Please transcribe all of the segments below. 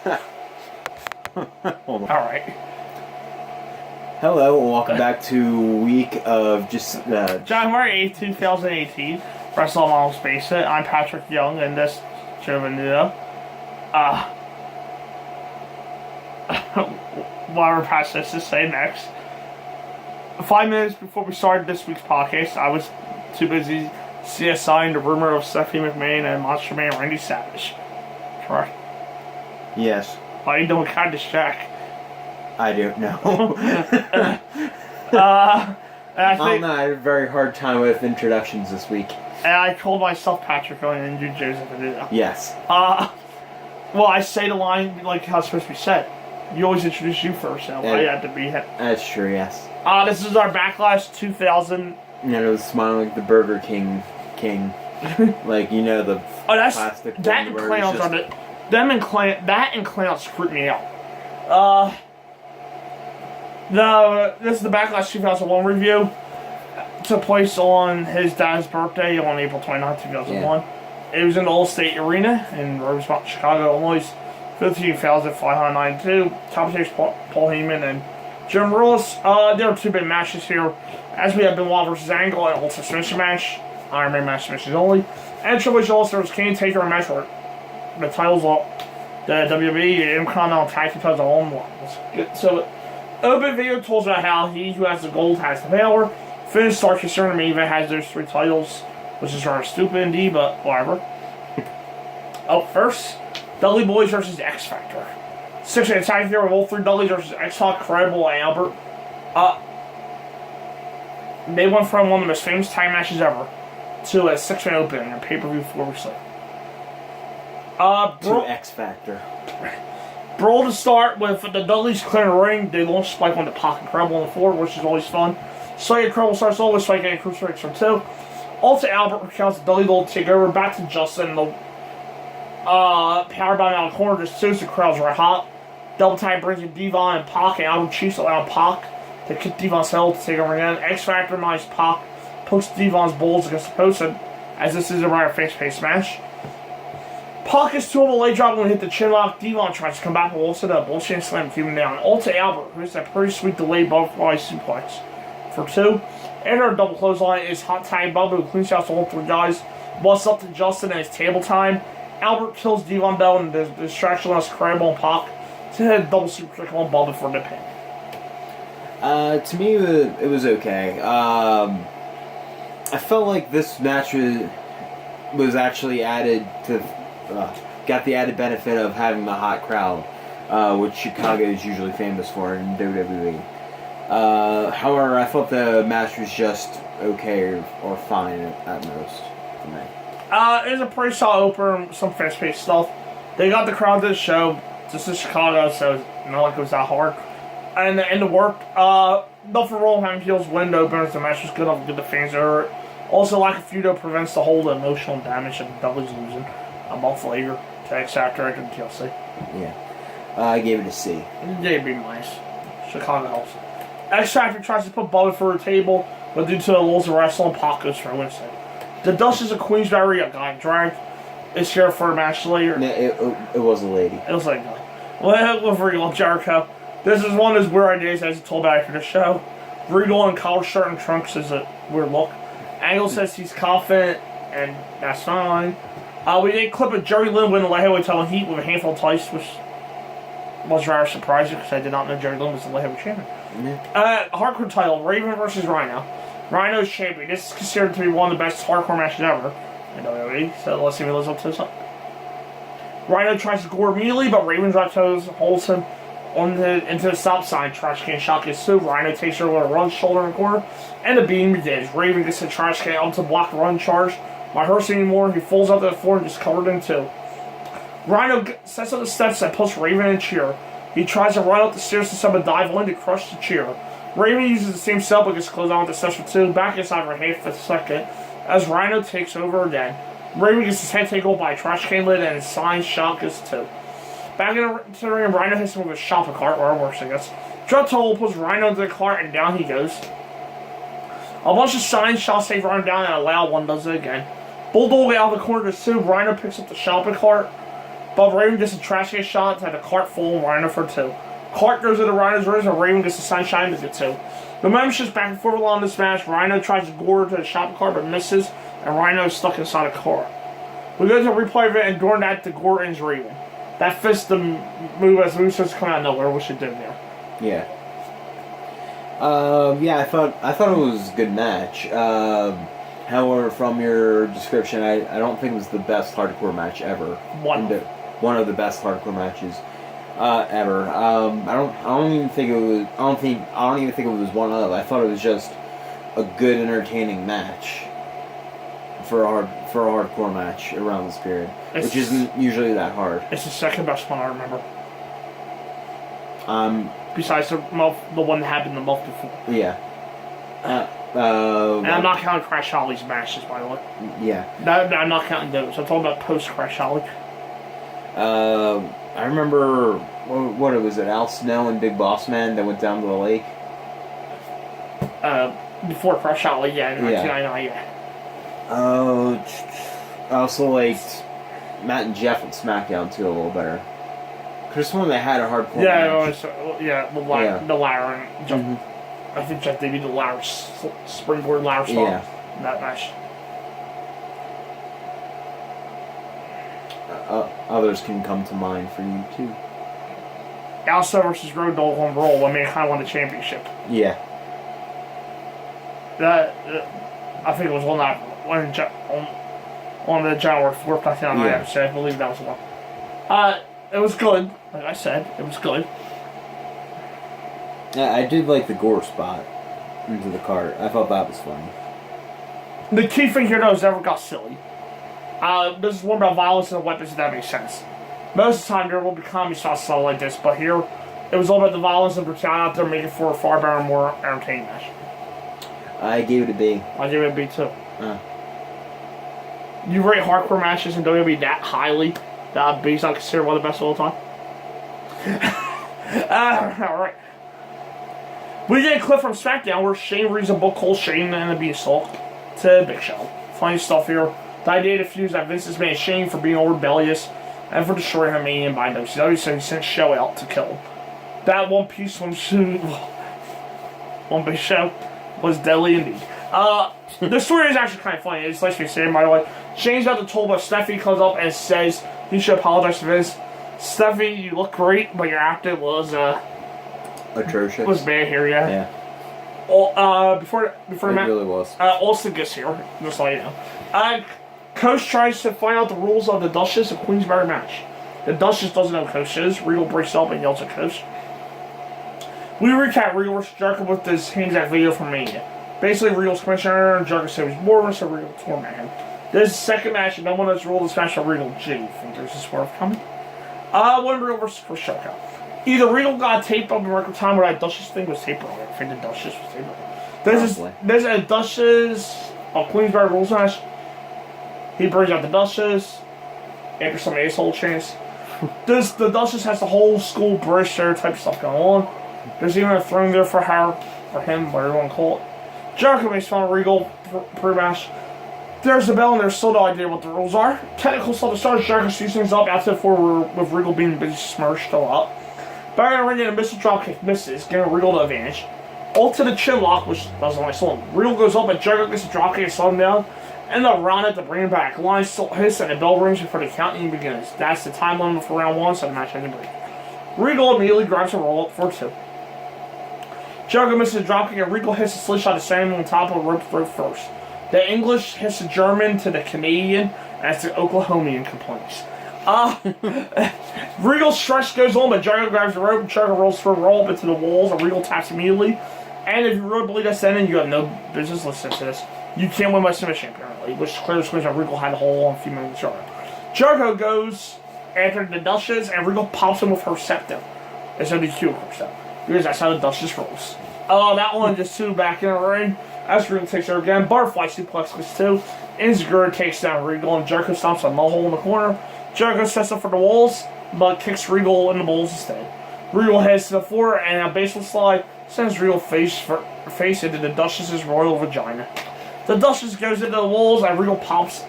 Hold on. Alright. Hello, and welcome back to week of just January 8th, 2018. Wrestle Models Basement. I'm Patrick Young, and this Joe Venuto. Whatever past this to say next. 5 minutes before we started this week's podcast, I was too busy CSIing the rumor of Stephanie McMahon and Monster Man Randy Savage. Correct? Yes. Why are you doing kind of Shaq? I don't know. I had a very hard time with introductions this week. And I told myself Patrick going and you Joseph and do Yes. Well, I say the line like how it's supposed to be said. You always introduce you first, so I had to be it. That's true, yes. This is our Backlash 2000. And it was smiling like the Burger King. Like, you know, the plastic that and clowns on it. That and clowns screwed me out. This is the Backlash 2001 review. Took place on his dad's birthday on April 29th, 2001. Yeah. It was in the Old State Arena in Rosemont, Chicago, Illinois. 15,592. Commentators Paul Heyman and Jim Ross. There are two big matches here. As we have Benoit versus Angle and Ultimate Submission match. Iron Man match submissions only. And Triple H also was Kane Taker and match where the titles up. The WWE and Intercontinental Tag Team titles are all in one. So, open video tells about how he who has the gold has the power. Finish Stark Concern and Maven has those 3 titles, which is rather stupid indeed, but whatever. Up first, Dudley Boys versus X Factor. 6-man tag here with all 3 Dudleys versus X-Pac, Credible, and Albert. They went from one of the most famous tag matches ever to a 6-man opening on pay-per-view 4 weeks later. To X Factor. Brawl to start with the Dudleys clearing the ring. They launch Spike on the Pac and Credible on the floor, which is always fun. Spike and Credible starts over, Spike and Crucifix from 2. Also, Albert recounts the Dudley Gold takeover back to Justin. The powerbomb out of the corner just suits the crowd's red hot. Double time brings in Devon and Pac, and Albert Chiefs allow Pac to kick Devon's hell to take over again. X Factor minus Pac pokes Devon's balls against the post, as this is a rather fast-paced match. Pac is 2 of a leg drop when he hit the chin lock. Devon tries to come back, but also the bullshit slam keep him down. Ulta Albert, who hits a pretty sweet delayed butterfly suplex for 2. And our double clothesline is Hot Tag Bubba, who cleans out all 3 guys. Busts up to Justin and it's table time. Albert kills Devon Bell and the distraction less Credible and Pac to hit a double super kick on Bubba for the pin. To me, it was okay. I felt like this match was actually added to... got the added benefit of having the hot crowd, which Chicago is usually famous for in WWE. However, I thought the match was just okay or fine at most for me. It was a pretty solid opener, some fast-paced stuff. They got the crowd to the show. This is Chicago, so it's not like it was that hard. And the end of work, nothing wrong with having heels win the openers. The match was good enough to get the fans over it. Also, lack of feud prevents the whole emotional damage of the Dudleys losing a month later to X Factor and TLC. Yeah. I gave it a C. Yeah, B minus. Chicago helps. X Factor tries to put Bubba for a table, but due to the laws of wrestling, Pac goes for a win. The Duchess of Queensberry, a guy dragged, is here for a match later. No, it was a lady. It was like a guy. Well, with Regal and Jericho. This is one of those weird ideas as I told back for the show. Regal in collar shirt and trunks is a weird look. Angle says he's confident, and that's fine. We did a clip of Jerry Lynn winning the light heavyweight title heat with a handful of twice, which was rather surprising because I did not know Jerry Lynn was the light heavyweight champion. Hardcore title, Raven versus Rhino. Rhino's champion. This is considered to be one of the best hardcore matches ever in WWE, so let's see if he lives up to something. Rhino tries to go immediately, but Raven's right toes holds him into the stop sign. Trash can shot gets through. Rhino takes her with a run shoulder in the corner, and the beam begins. Raven gets the trash can up to block the run charge. Not hurts anymore. He falls out to the floor and gets covered in 2. Rhino sets up the steps and puts Raven in a chair. He tries to run up the stairs to summon a dive in to crush the chair. Raven uses the same setup but gets closed on with the steps for 2. Back inside for half a second as Rhino takes over again. Raven gets his head taken by a trash can lid and his sign shot gets 2. Back into the ring, Rhino hits him with a shopping cart, or worse, I guess. Drop toe puts Rhino into the cart and down he goes. A bunch of sign shots take Rhino down and a loud one does it again. Bulldog out of the corner to 2. Rhino picks up the shopping cart. But Raven gets a trash can shot at the cart full and Rhino for 2. Cart goes into Rhino's wrist and Raven gets the sunshine to get 2. The momentum shifts back and forth along this match. Rhino tries to gore to the shopping cart but misses, and Rhino is stuck inside a car. We go to a replay of it, and during that, the gore ends Raven. That fits the move as Usos come out of nowhere, which it did there. Yeah. Yeah, I thought it was a good match. However, from your description, I don't think it was the best hardcore match ever. One of the best hardcore matches ever. I don't even think it was. I don't even think it was one of. I thought it was just a good, entertaining match for a hardcore match around this period, which isn't usually that hard. It's the second best one I remember. Besides the one that happened the month before. Yeah. And I'm not counting Crash Holly's matches, by the way. Yeah. I'm not counting those. I'm talking about post Crash Holly. I remember what was it? Al Snow and Big Boss Man that went down to the lake. Before Crash Holly, yeah, in 1999, yeah. I also liked Matt and Jeff at SmackDown too a little better. Cause one they had a hardcore match. The ladder and Jeff. Mm-hmm. I think Jeff debuted the ladder springboard ladder star in that match. Others can come to mind for you too. Alcel versus Road Dogg on Raw when Mankind won the championship. Yeah. That I think it was on the John Worth 1999 episode. I believe that was the one. It was good. Like I said, it was good. Yeah, I did like the gore spot into the cart. I thought that was funny. The key thing here, though, is never got silly. This is one about violence and weapons, if that makes sense. Most of the time, there will be comedy shots like this, but here, it was all about the violence and brutality out there, making for a far better and more entertaining match. I gave it a B. I gave it a B, too. You rate hardcore matches in WWE that highly, that B's not considered one of the best of all time? Alright. We get a clip from SmackDown where Shane reads a book called Shane and the Beanstalk to Big Show. Funny stuff here. The idea to fuse that Vince has made Shane for being all rebellious and for destroying him and by WCW, so he sent Show out to kill him. That one piece from Big Show was deadly indeed. The story is actually kind of funny. It's like me saying, by the way, Shane's out the toll, but Stephanie comes up and says he should apologize to Vince. Stephanie, you look great, but your acting was atrocious. Was bad here, yeah. Before it the match, really was. Austin gets here, just so you know. Coach tries to find out the rules of the Duchess and Queensberry match. The Duchess doesn't know Coach is. Regal breaks up and yells at Coach. We recap Regal versus Jericho with this hands that video from Mania. Basically, Regal's commissioner and Jericho said he's more so Regal torment him. This is the second match, and no one has ruled this match on Regal. Gee, you think there's a swerve coming? One Regal versus Chris Jericho. Either Regal got taped up in record time, or that Duchess thing was taped earlier. I think the Duchess was taped earlier. There's a Duchess Queensberry rules match. He brings out the Duchess after some asshole chance. The Duchess has the whole school British stereotype stuff going on. There's even a throne there for her, or him, whatever you want to call it. Jericho makes fun of Regal pre-match. There's the bell, and there's still no idea what the rules are. Technical stuff that starts. Jericho shoots things up after the forward with Regal being busy smirched still up. Barry and Ring in a missile dropkick misses, giving Regal the advantage. Ult to the chin lock, which doesn't like slow him. Regal goes up, but Jericho gets a dropkick and slow him down. And they'll round it to bring him back. Line still hits, and the bell rings before the counting begins. That's the time limit for round 1, so the match has to break. Regal immediately grabs a roll up for 2. Jericho misses a dropkick, and Regal hits a slingshot to send him on top of the rope first. The English hits the German to the Canadian, as the Oklahomian complains. Regal's stretch goes on, but Jericho grabs the rope, and Jericho rolls for a roll up into the walls, and Regal taps immediately. And if you really believe that's the ending, you have no business listening to this. You can't win by submission, apparently, which clearly screams that Regal had a hole on a few minutes earlier. Jericho goes after the Duchess, and Regal pops him with her scepter. It's a DQ, of course, though, because that's how the Duchess rolls. That one just 2 back in the ring. As Regal takes her again, butterfly suplex gets 2. Inzaguri takes down Regal, and Jericho stomps a mud hole in the corner. Jericho sets up for the walls, but kicks Regal in the balls instead. Regal heads to the floor, and a baseball slide sends Regal face into the Duchess's royal vagina. The Duchess goes into the walls, and Regal pops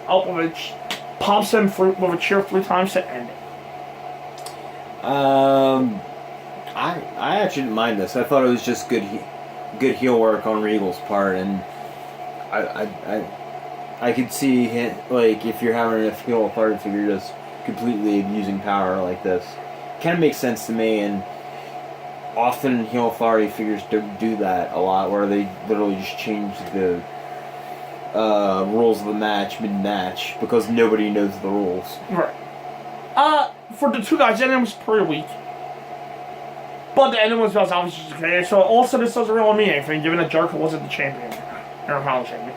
him with a chair 3 times to end it. I actually didn't mind this. I thought it was just good heel work on Regal's part, and I could see him, like, if you're having a heel authority figure just completely abusing power like this. Kind of makes sense to me, and often heel authority figures don't do that a lot, where they literally just change the rules of the match mid-match because nobody knows the rules. Right. For the two guys, the ending was pretty weak. But the ending was obviously just okay, so also this doesn't really mean anything, given that Jericho wasn't the champion. Intercontinental champion.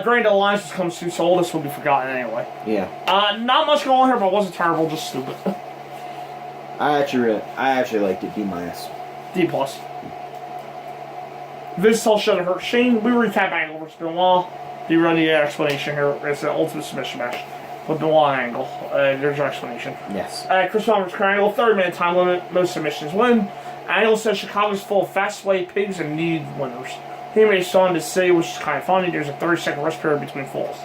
Granted, Alliance just comes too, so all this will be forgotten anyway. Yeah. Not much going on here, but it wasn't terrible, just stupid. I actually liked it. D-. D+. This all should have hurt Shane. We recap Angle versus Benoit. You run the explanation here. It's an ultimate submission match with Benoit and Angle. There's your explanation. Yes. Chris Benoit versus Angle. 30-minute time limit. Most submissions win. Angle says Chicago's full of fast slave pigs and need winners. He made a song to say, which is kind of funny. There's a 30-second rest period between falls.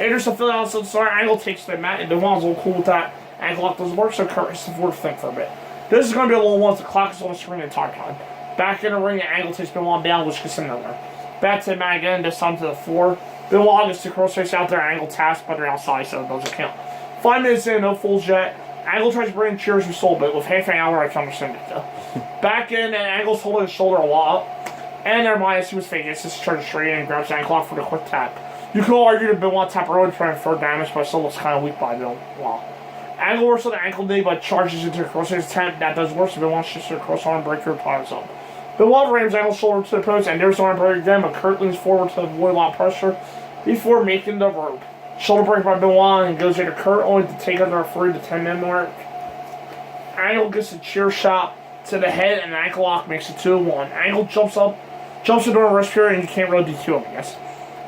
Anderson Phil out, so sorry. Angle takes the mat, and Benoit's a little cool with that. Angle lock doesn't work, so Kurt has to think for a bit. This is going to be a little one. The clock is on the screen the entire time. Back in the ring, Angle takes Benoit down, which gets him nowhere. Back to the mat again, this time to the floor. Benoit gets the crossface out there, Angle taps, but they're outside, so it doesn't count. 5 minutes in, no falls yet. Angle tries to bring in cheers from Soul, but with half an hour, I can understand it though. Back in, and Angle's holding his shoulder a lot. And never mind, he was faking. It's just trying to straight in and grabs Angle off for the quick tap. You could argue that Benoit tap early to infer damage, but it still looks kind of weak by Benoit. Angle works on the ankle knee, but charges into the crossface attempt. That does worse, so Benoit's just a cross arm breaker ties up. Benoit rams Angle's shoulder to the post, and there's the arm breaker again, but Kurt leans forward to avoid a lot of pressure before making the rope. Shoulder break by Benoit and goes into Kurt, only to take under a 3 to 10 minute mark. Angle gets a chair shot to the head, and an ankle lock makes it 2-1. Angle jumps into a rest period, and you can't really DQ him, I guess.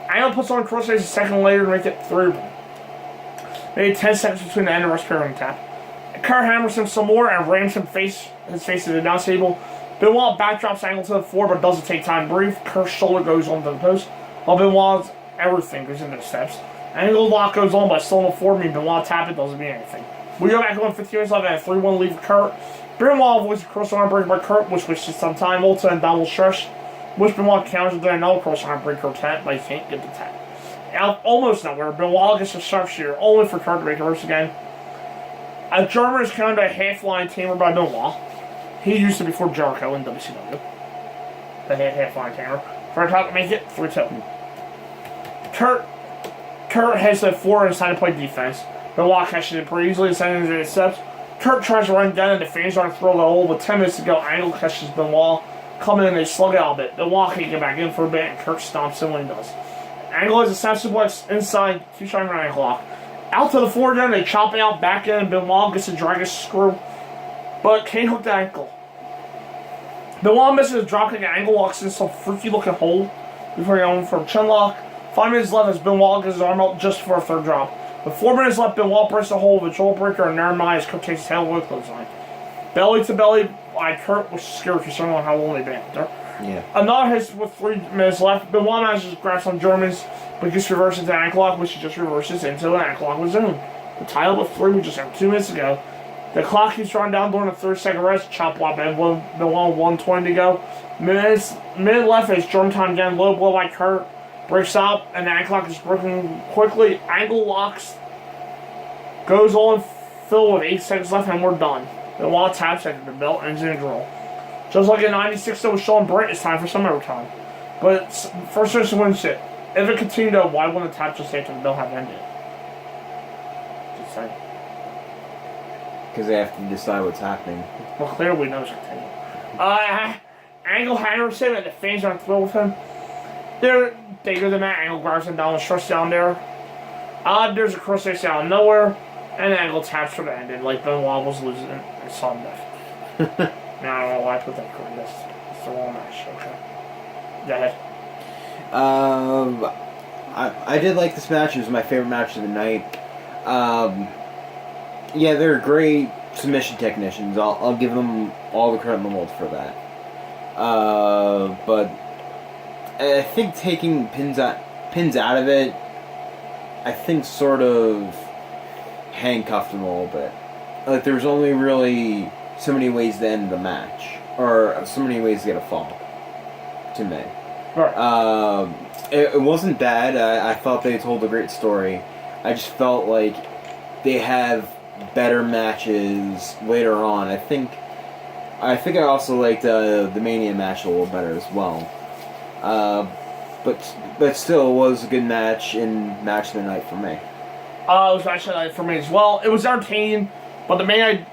Angle puts on crossface a second later to make it 3-1. Maybe 10 seconds between the end of rest period and tap. Kurt hammers him some more and rams his face to the announce table. Benoit backdrops Angle to the floor, but doesn't take time to breathe. Kurt's shoulder goes onto the post, while Benoit's everything goes into the steps. Angle lock goes on, but still on the floor, meaning Benoit tap it doesn't mean anything. We go back on 15 minutes left and a 3-1 lead for Kurt. Benoit avoids a cross arm break by Kurt, which wastes some time. Ulta and double stretch, which Benoit counters with another cross arm break or tap, but he can't get the tap. Out almost nowhere, Benoit gets a sharpshooter, only for Kurt to make it reverse again. A German is countered a half-line tamer by Benoit. He used it before Jericho in WCW. The half-line tamer. For a top to make it 3-2. Kurt has the floor and decided to play defense. Benoit catches it pretty easily, sending it to steps. Kurt tries to run down and the fans are to throw the hole, with 10 minutes to go. Angle catches Benoit. Come in and they slug it out a bit. Benoit can get back in for a bit, and Kurt stomps him when he does. Angle has a snap suplex inside, keeps trying to run ankle lock. Out to the floor then, they chop it out, back in, and Benoit gets a dragon screw, but can't hook the ankle. Benoit misses a drop kick, and Angle walks in some freaky looking hole before going for a chin lock. 5 minutes left as Benoit gets his arm up just for a third drop. With 4 minutes left, Benoit breaks the hole with a shoulder breaker, and never mind, Kurt takes his head with a clothesline. Belly to belly by Kurt, which is scary considering on how long they've been out there. Yeah. Another hit with 3 minutes left. Benoit manages to grab some Germans, but gets reversed into an ankle lock, which he just reverses into an ankle lock with Zoom. The title with 3 we just had 2 minutes ago. The clock keeps running down during the 30-second rest. Chop block and Benoit 1:20 to go. Minute left as German time again. Low blow by Kurt. Breaks out, and the ankle lock is broken quickly. Angle locks. Goes on fill with 8 seconds left, and we're done. Benoit taps at the belt, ends in a draw. Just like in '96, though, with Sean Brent, it's time for some overtime. But first person wins it. If it continued, though, why wouldn't the tap just after the bell have ended? Just saying. Because they have to decide what's happening. Well, clearly we know it's continuing. Angle hammers him, and the fans aren't thrilled with him. They go to the mat, Angle grabs him down and stretch down there. There's a crossface out of nowhere, and Angle taps for the ending, like Benoit was losing and sudden death. Now, I don't know why I put that card. It's the wrong match. Okay. Go ahead. I did like this match. It was my favorite match of the night. Yeah, they're great submission technicians. I'll give them all the credit in the world for that. But I think taking pins out of it, I think sort of handcuffed them a little bit. Like, there was only really so many ways to end the match, or so many ways to get a fall. To me, Right. it wasn't bad. I thought they told a great story. I just felt like they have better matches later on. I think I also liked the Mania match a little better as well. But still, it was a good match and match of the night for me. It was actually for me as well. It was entertaining, but the main idea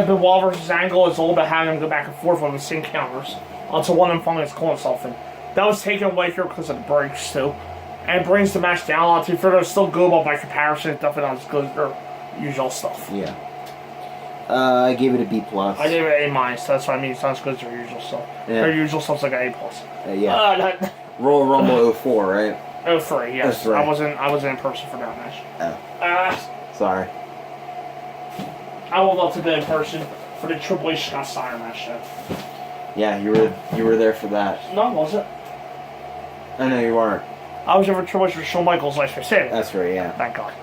of Benoit versus Angle is all about having them go back and forth on the same counters until one of them finally is calling something. That was taken away here because of the breaks too, and it brings the match down a lot. To be fair, it's still good, but by comparison, it's definitely not as good as their usual stuff. Yeah. I gave it a B+. I gave it an A-. That's what I mean. It's not as good as their usual stuff. Yeah. Their usual stuff's like an A+. Yeah. Royal Rumble 04, right? 03, yes. 03. I wasn't in person for that match. Oh. Sorry. I would love to be in person for the Triple H Scott Steiner match though. Yeah, you were there for that. No, was it? I know you weren't. I was there for Triple H for Shawn Michaels last year. That's right, yeah. Thank God.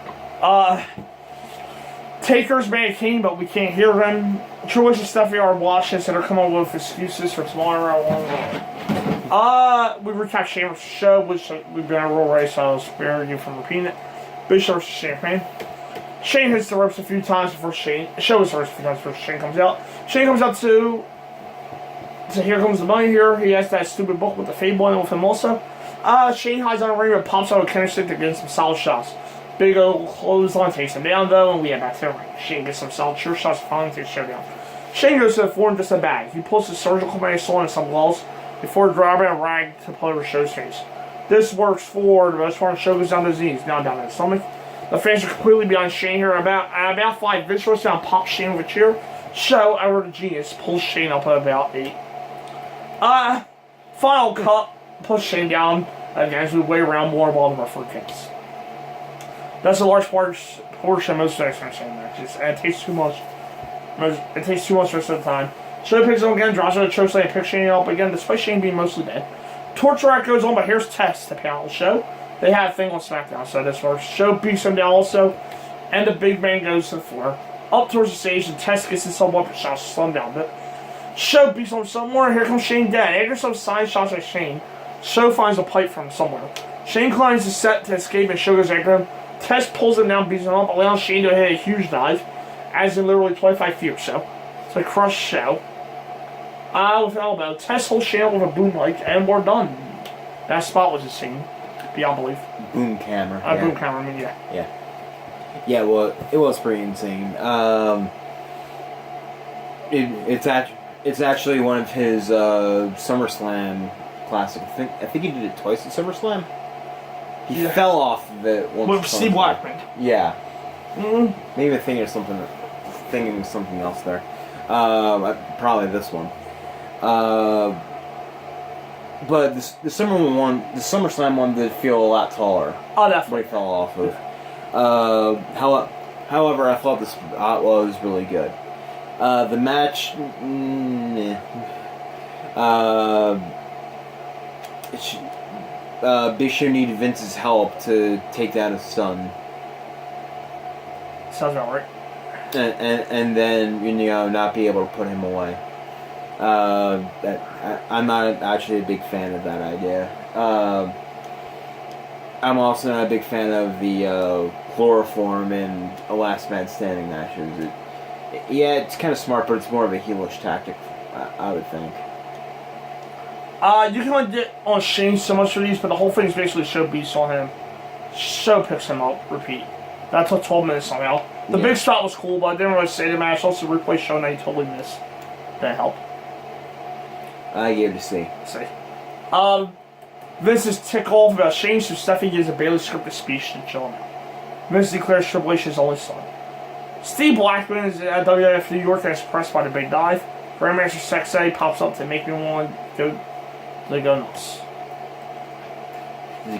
Taker's made a king, but we can't hear them. Triple H and Stephanie are watching, so they're coming up with excuses for tomorrow. We recapped Shane vs. Show, which we've been on a roll race, so I'll spare you from repeating it. Bishop vs. Champagne. Shane hits the ropes a few times before Shane. Show his the ropes a few times before Shane comes out. Shane comes out to Here Comes the Money here. He has that stupid book with the fade one with him also. Shane hides on the ring and pops out a counter stick to get some solid shots. Big old clothesline takes him down though, and we head back to the ring. Shane gets some solid chair shots, finally takes the show down. Shane goes to the floor in just a bag. He pulls his surgical mask on and some gloves before grabbing a rag to pull over Show's face. This works for the most part. Show goes down to his knees, now down to his stomach. The fans are completely behind Shane here. About 5, Vince runs down, pops Shane with a chair. Show, over the genius, pulls Shane up at about 8. Final cut, push Shane down again as we wait around more while the referee counts. That's a large portion of most X-Men Shane matches, and it takes too much. It takes too much most of the time. Show picks him again, drops out a chokeslam and picks Shane up again, despite Shane being mostly dead. Torture rack goes on, but here's Test to panel Show. They had a thing on SmackDown, so this works. Show beats him down also, and the big man goes to the floor. Up towards the stage, and Test gets his weapon shots to slow him down a bit. Show beats him some more, here comes Shane dead. After some side shots at Shane, Show finds a pipe from somewhere. Shane climbs the set to escape, and Show goes after him. Test pulls him down, beats him up, allowing Shane to hit a huge dive, as in literally 25 feet or so. To crush Show. With an elbow, Test holds Shane up with a boom mic, and we're done. That spot was insane. Beyond belief. Boom camera. Yeah. Boom camera, I mean, yeah. Yeah. Yeah, well, it was pretty insane. It's actually one of his SummerSlam classics. I think he did it twice at SummerSlam. He fell off of it once. With Steve Blackman. Yeah. Mm-hmm. Maybe thinking of something else there. Probably this one. But the SummerSlam one did feel a lot taller. Oh, definitely. What he fell off of. However, I thought this spot was really good. The match, Big Show needed Vince's help to take down his son. Sounds about right. And then not be able to put him away. I'm not actually a big fan of that idea. I'm also not a big fan of the chloroform and a last man standing matches. It's kind of smart, but it's more of a heelish tactic, I would think. You can only get on Shane so much for these, but the whole thing is basically Show beats on him. Show picks him up, repeat. That took 12 minutes somehow. The big spot was cool, but I didn't really say the match. Also, replay Show and I totally missed. That helped. I gave it a C. See. Vince is ticked off about Shane, so Stephanie gives a barely scripted speech to chill him out. Vince declares Triple H his only son. Steve Blackman is at WWF New York and is impressed by the big dive. Grandmaster Sexay pops up to make me want to go nuts.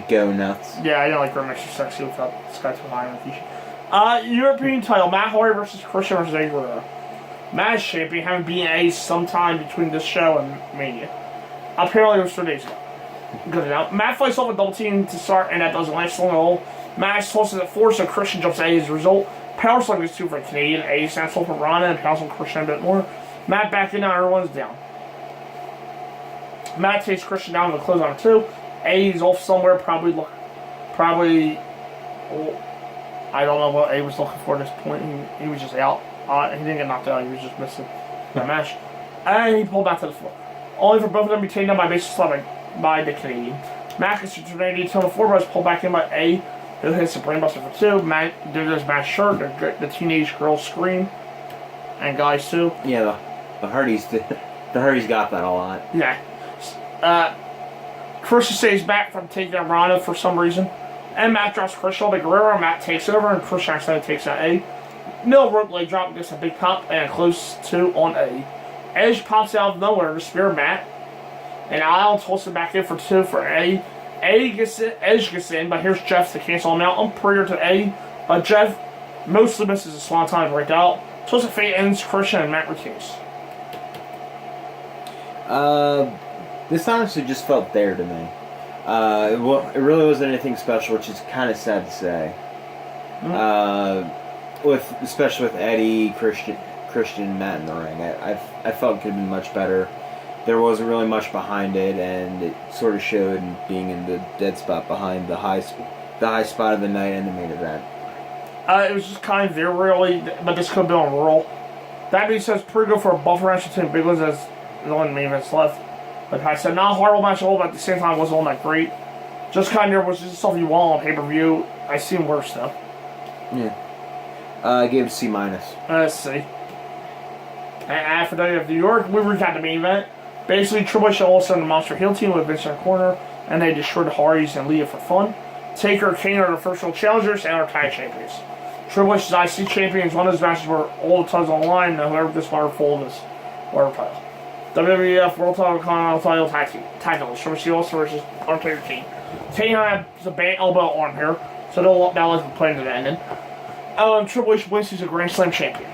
Go nuts. Yeah, I don't like Grandmaster Sexay without this guy too high on the t-shirt. European title, Matt Hardy versus Christian versus Eddie Guerrero. Matt is champion, having beaten Ace sometime between this show and Mania. Apparently it was 3 days ago. Good enough. Matt fights off a double team to start, and that doesn't last long at all. Matt tosses it forward, so Christian jumps at as a result. Power Slam is 2 for Canadian. A stands for Rana and Power Slam Christian a bit more. Matt back in, now everyone's down. Matt takes Christian down to close on 2. A's off somewhere, probably. I don't know what A was looking for at this point. He was just out. He didn't get knocked out. He was just missing the match. And he pulled back to the floor. Only for both of them to be taken down by basic slam by the Canadian. Matt gets to 290 on the floor, but is pulled back in by A, who hits the brainbuster for 2. Matt did his match shirt. The teenage girls scream. And guys too. Yeah, the Hardys did. The Hardys got that a lot. Yeah. Christian stays back from taking down Rana for some reason. And Matt drops Christian on the Guerrero. Matt takes over, and Christian accidentally takes out A. Mill rope leg drop gets a big pop, and close 2 on A. Edge pops out of nowhere to spear Matt. And Isle tosses it back in for 2 for A. Edge gets in, but here's Jeff to cancel him out. On prayer to A. Jeff mostly misses a swanton breakout. Twist of Fate ends Christian, and Matt retains. This honestly just felt there to me. It really wasn't anything special, which is kind of sad to say. Especially with Eddie, Christian, and Matt in the ring, I felt it could have been much better. There wasn't really much behind it, and it sort of showed in being in the dead spot behind the high spot of the night and the main event. It was just kind of there, really, but this could have been on roll. That being said, it's pretty good for a buffer match between big ones as the only main events left. Like I said, not a horrible match at all, but at the same time, it wasn't all that great. Just kind of was just stuff you want on pay-per-view. I've seen worse stuff. Yeah. I gave it a C-. Let's see. And after WWF New York, we recap the main event. Basically, Triple H all sent the Monster Heel team with Vince in the corner, and they destroyed the Hardys and Leah for fun. Taker and Kane are the first world challengers and are tag champions. Triple H's IC champions, one of his matches where all the titles on the line, and whoever this water full of this water title. WWF World Title Tag Titles. Triple H also versus Undertaker Kane. Kane has a bad elbow arm here, so that was the plan to the ending. Triple H wins, he's a Grand Slam champion.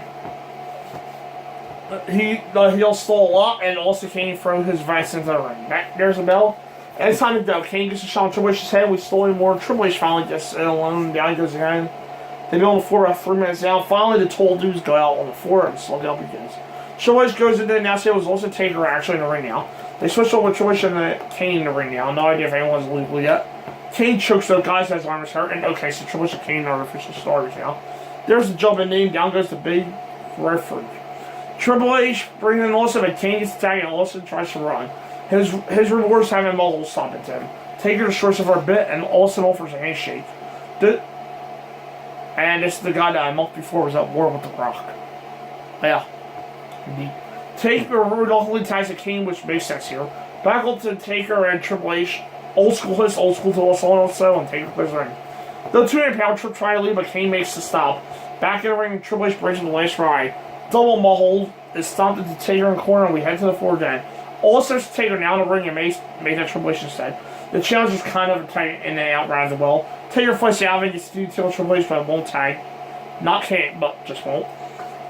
He'll stall a lot, and also Kane throw his vice into the ring. There's a bell. And it's time to go. Kane gets a shot on Triple H's head. We stole him more. Triple H finally gets it alone. Down he goes again. They go on the floor about 3 minutes down. Finally, the tall dudes go out on the floor, and slowdown begins. Triple H goes in there. Now, it was also Taker actually in the ring now. They switched over with Triple H and Kane in the ring now. No idea if anyone's legal yet. Kane chokes those guys as his arm is hurt. And okay, so Triple H and Kane are official starters now. There's a jumping name. Down goes the big referee. Triple H brings in Austin, but Kane gets tagged, and Austin tries to run. His reward is having multiple stop at him. Taker destroys him for a bit, and Austin offers a handshake. And this is the guy that a month before was at war with The Rock. Yeah. Indeed. Taker reluctantly ties to Kane, which makes sense here. Back up to Taker and Triple H. Old school to also, and Taker plays the ring. The 2-man power trip try to leave, but Kane makes the stop. Back in the ring, Triple H breaks in the last ride. Double hold is stomped into Taker in the corner, and we head to the floor again. All starts to Taker now in the ring and makes that Triple H instead. The challenge is kind of tight in and out rather well. Taker fights out and gets to detail Triple H, but won't tag. Not can't, but just won't.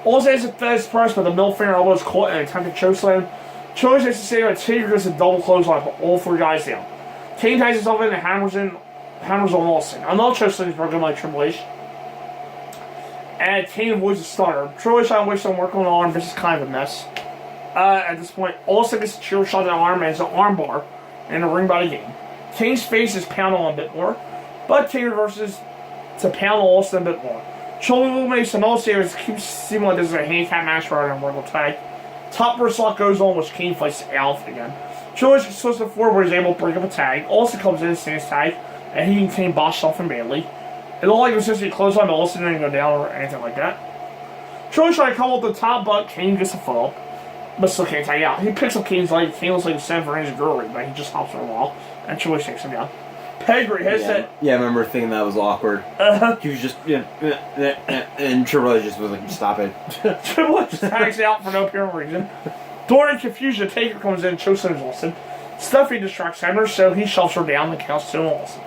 Also has a fast press, but the middle finger elbow is caught in an attempted chokeslam. Triple H has to say that Taker gets a double clothesline, but all 4 guys down. Kane ties himself in and hammers on Austin. Another chokeslam is broken by Triple H. And Kane avoids a stunner. Triple H trying to waste some work on the arm. This is kind of a mess. At this point, Austin gets a chill shot at the arm, and it's an arm bar in the ring by the game. Kane's face is pounded on a bit more, but Kane reverses to pound Austin a bit more. Cholo makes another series, keeps seeming like this is a handicap match rather than a World Tag. Top first lock goes on, which Kane fights Alf again. Triple H gets to the floor where he's able to break up a tag. Austin comes in, stands tag, and he and Kane botched off him badly. It looked like it was just a close on, but Austin didn't go down or anything like that. Triple H tried to come up the top, but Kane gets a foot, but still can't tag out. He picks up Kane's leg. Kane looks like he's sent for his girl, but he just hops on the wall, and Triple H takes him down. Pedigree headset. Yeah, I remember thinking that was awkward. He was just, and Triple H just was like, stop it. Triple H tags out for no apparent reason. During confusion, Taker comes in and chokes on Austin. Stuffy distracts Hammer, so he shoves her down and counts 2 on Austin.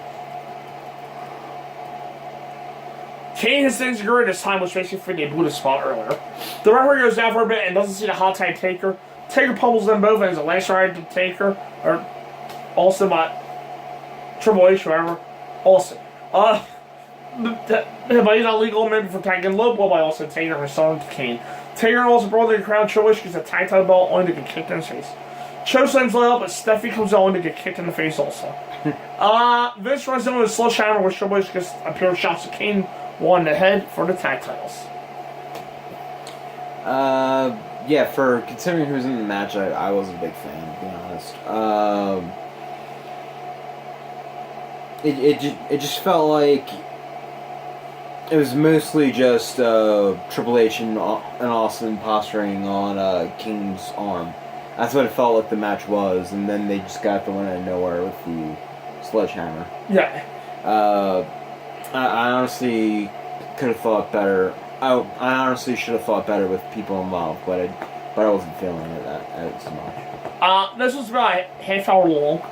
Kane has things great this time, which makes you think they blew the spot earlier. The referee goes down for a bit and doesn't see the hot tag Taker. Taker pummels them both and is the last ride to Taker, or Austin by Triple H, whatever. Austin. but he's not legal maybe for tagging Lobo by also Taker and Son of Kane. Taker also brought the crowd Choice gets a tag title belt only to get kicked in the face. Cho sends laid out, but Steffi comes out only to get kicked in the face also. Vince runs in with a sledgehammer with Triple H gets a pair of shots of Kane one in the head for the tag titles. Yeah, for considering who's in the match, I wasn't a big fan, to be honest. It just felt like it was mostly just Triple H and Austin posturing on King's arm. That's what it felt like the match was, and then they just got the one out of nowhere with the sledgehammer. Yeah. I honestly could have thought better. I honestly should have thought better with people involved, but I wasn't feeling it as much. This was about a half hour long,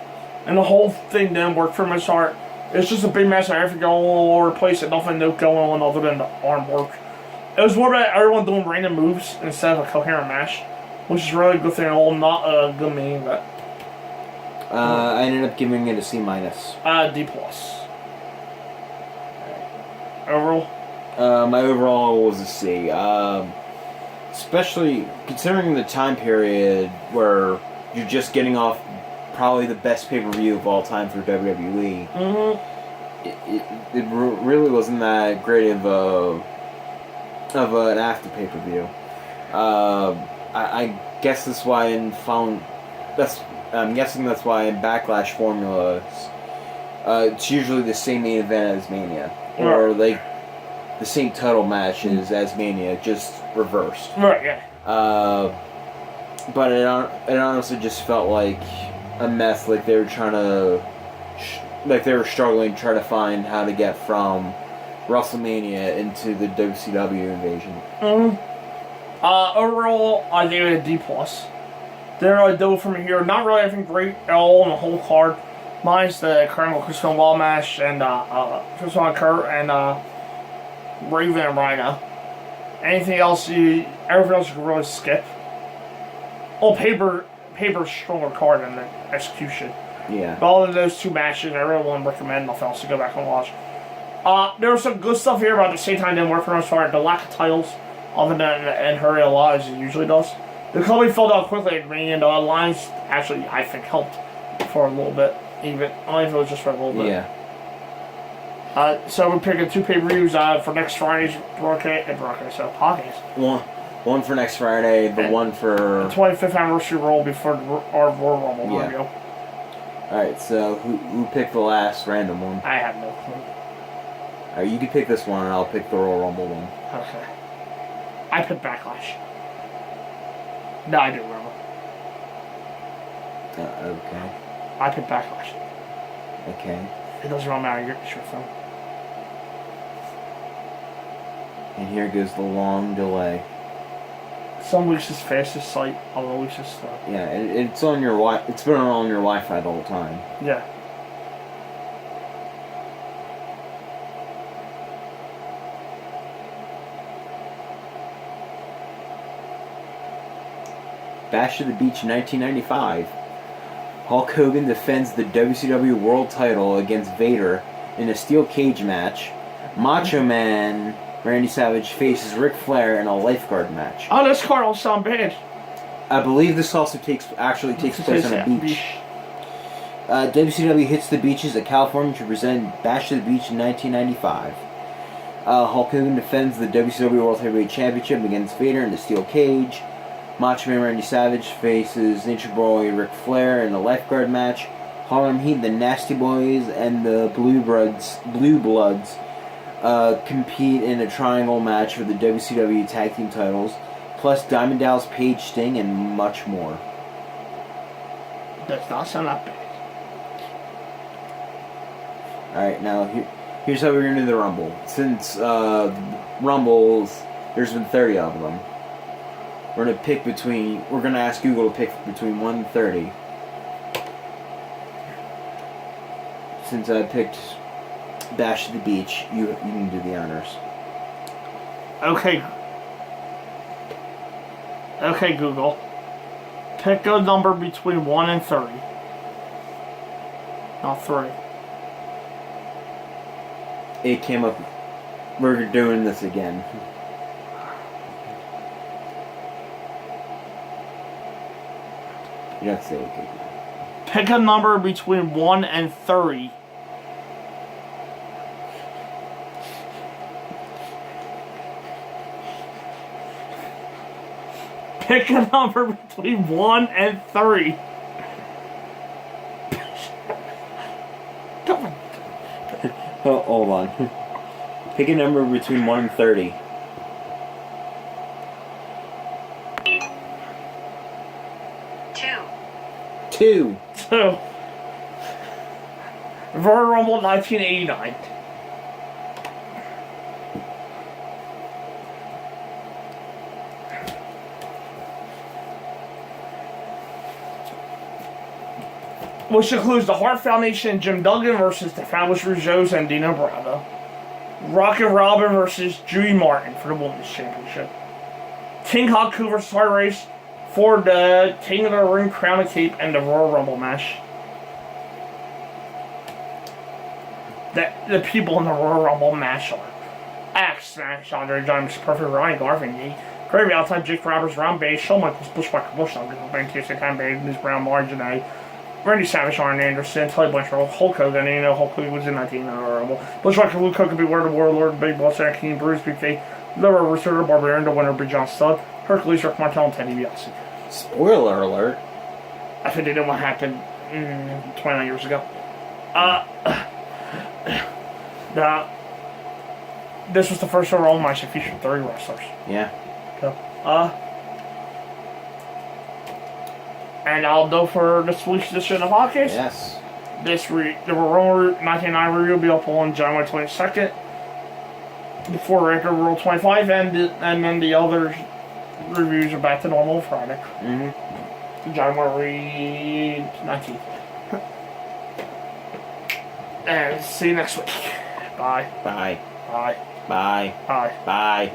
and the whole thing didn't work for my start. It's just a big mess. I have to go all over the place and nothing new going on other than the arm work. It was more about everyone doing random moves instead of a coherent match, which is really a good thing. All not a good main event. I ended up giving it a C-. D+. Overall? My overall was a C. Especially considering the time period where you're just getting off probably the best pay-per-view of all time for WWE. Mm-hmm. It really wasn't that great of an after pay-per-view. I guess that's why I'm guessing that's why in Backlash formulas, it's usually the same main event as Mania, or like the same title matches as Mania, just reversed. Right. Yeah. But it honestly just felt like a mess. Like they were trying to, like they were struggling to try to find how to get from WrestleMania into the WCW invasion. Mm-hmm. Overall, I gave it a D+. There I do from here. Not really anything great at all in the whole card. Minus the Colonel Chris Benoit match and Chris Von Kurt and Raven and Rhino. Anything else everything else you can really skip. Oh, paper's stronger card than the execution. Yeah. But all of those two matches, I really wouldn't recommend nothing else to go back and watch. There was some good stuff here, but at the same time, didn't work for us. The lack of titles, other than and hurry a lot as it usually does. The company filled out quickly at me, and the lines actually, I think, helped for a little bit, even only if it was just for a little bit. Yeah. So we're picking two pay-per-views for next Friday's podcast. One for next Friday, the one for the 25th anniversary roll before our Royal Rumble review. Alright, so who picked the last random one? I have no clue. Alright, you can pick this one, and I'll pick the Royal Rumble one. Okay. I picked Backlash. No, I didn't remember. Okay. I picked Backlash. Okay. It doesn't really matter. It's your film. And here goes the long delay. Some weeks it's fastest sight, other weeks it's slow. Yeah, it's on your It's been on your Wi-Fi the whole time. Yeah. Bash of the Beach 1995. Hulk Hogan defends the WCW World Title against Vader in a steel cage match. Macho Man Randy Savage faces Ric Flair in a lifeguard match. Oh, this card don't sound bad. I believe this also takes place on a beach. WCW hits the beaches at California to present Bash of the Beach in 1995. Hulk Hogan defends the WCW World Heavyweight Championship against Vader in a steel cage. Macho Man Randy Savage faces Nature Boy Ric Flair in a lifeguard match. Harlem Heat, the Nasty Boys, and the Blue Bloods compete in a triangle match for the WCW Tag Team titles, plus Diamond Dallas Page, Sting, and much more. Does not sound that bad. Alright, now here's how we're going to do the Rumble. Since Rumbles, there's been 30 of them. We're going to ask Google to pick between 1 and 30. Since I picked Bash at the Beach, you can do the honors. Okay. Okay, Google. Pick a number between 1 and 30. Not 3. It came up We're doing this again. You don't say okay. Pick a number between 1 and 30. Pick a number between 1 and 30. Oh, hold on. Pick a number between 1 and 30. Two. So, Royal Rumble 1989. Which includes the Hart Foundation and Jim Duggan versus the Fabulous Rougeaus and Dino Bravo. Rocket Robin versus Judy Martin for the Women's Championship. King Haku versus Hart Race for the King of the Ring Crown and Cape and the Royal Rumble match. The people in the Royal Rumble match are Axe Smash, Andre Giants, Perfect, Ryan Garvin, Gravy Outside, Jake Roberts, Ron Bass, Shawn Michaels, Bushwhacker Bush, Ben Kissick, Time Baby, Ms. Brown, Marginite, Randy Savage, Arn Anderson, Tully Blanchard, Hulk Hogan, and you know Hulk Hogan was in 19 Royal Rumble. Bushwhacker, Luke Hogan, Beware the Warlord, Big Boss, King, Bruce, Big Faith, Lower Rooster, Barbarian, the winner, Big John Studd, Hercules, Rick Martel, and Teddy DiBiase. Spoiler alert. I think they didn't what happened 29 years ago. This was the first Royal Rumble match that featured 30 wrestlers. Yeah. So, and I'll go for this week's edition of Podcast. Yes. The Royal Rumble 1999 review will be up on January 22nd. Before Record World 25, and then the other reviews are back to normal Friday. January 19th. And see you next week. Bye. Bye. Bye. Bye. Bye. Bye.